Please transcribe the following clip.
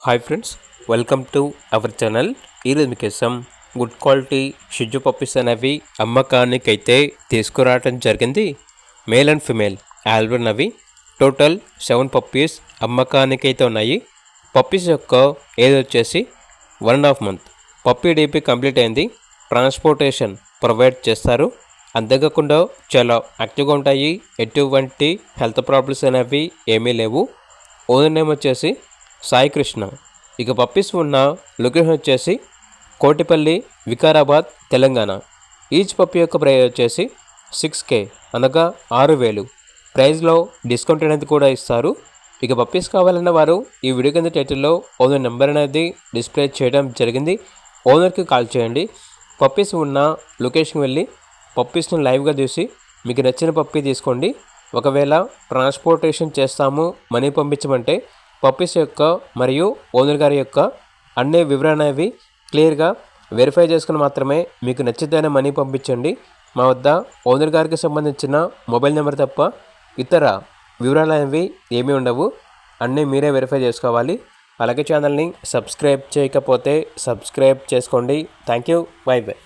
Hi friends, welcome to our channel. ఈరోజు మీకోసం good quality షిజు puppies అనేవి అమ్మకానికి అయితే తీసుకురావడం జరిగింది. మేల్ అండ్ ఫిమేల్ ఆల్బన్ అవి టోటల్ 7 పప్పీస్ అమ్మకానికి అయితే ఉన్నాయి. పప్పీస్ యొక్క ఏజ్ వచ్చేసి 1.5 month. పప్పీ డీపీ కంప్లీట్ అయింది. ట్రాన్స్పోర్టేషన్ ప్రొవైడ్ చేస్తారు. అంతేకాకుండా చాలా యాక్టివ్గా ఉంటాయి. ఎటువంటి హెల్త్ ప్రాబ్లమ్స్ అనేవి ఏమీ లేవు. ఓనర్ నేమ్ వచ్చేసి సాయి కృష్ణ. ఇక పప్పీస్ ఉన్న లొకేషన్ వచ్చేసి కోటిపల్లి, వికారాబాద్, తెలంగాణ. ఈచ్ పప్పీ యొక్క ప్రైస్ వచ్చేసి 6K అనగా 6,000. ప్రైస్లో డిస్కౌంట్ అనేది కూడా ఇస్తారు. ఇక పప్పీస్ కావాలన్న వారు ఈ వీడియో కింద టైటిల్లో ఓనర్ నెంబర్ అనేది డిస్ప్లే చేయడం జరిగింది. ఓనర్కి కాల్ చేయండి. పప్పీస్ ఉన్న లొకేషన్కి వెళ్ళి పప్పీస్ని లైవ్గా చూసి మీకు నచ్చిన పప్పీ తీసుకోండి. ఒకవేళ ట్రాన్స్పోర్టేషన్ చేస్తాము, మనీ పంపించమంటే పప్పీస్ యొక్క మరియు ఓనర్ గారి యొక్క అన్ని వివరాలు అనేవి క్లియర్గా వెరిఫై చేసుకుని మాత్రమే మీకు నచ్చితేనే మనీ పంపించండి. మా వద్ద ఓనర్ గారికి సంబంధించిన మొబైల్ నెంబర్ తప్ప ఇతర వివరాలు అనేవి ఏమీ ఉండవు. అన్నీ మీరే వెరిఫై చేసుకోవాలి. అలాగే ఛానల్ని సబ్స్క్రైబ్ చేయకపోతే సబ్స్క్రైబ్ చేసుకోండి. Thank you. By by.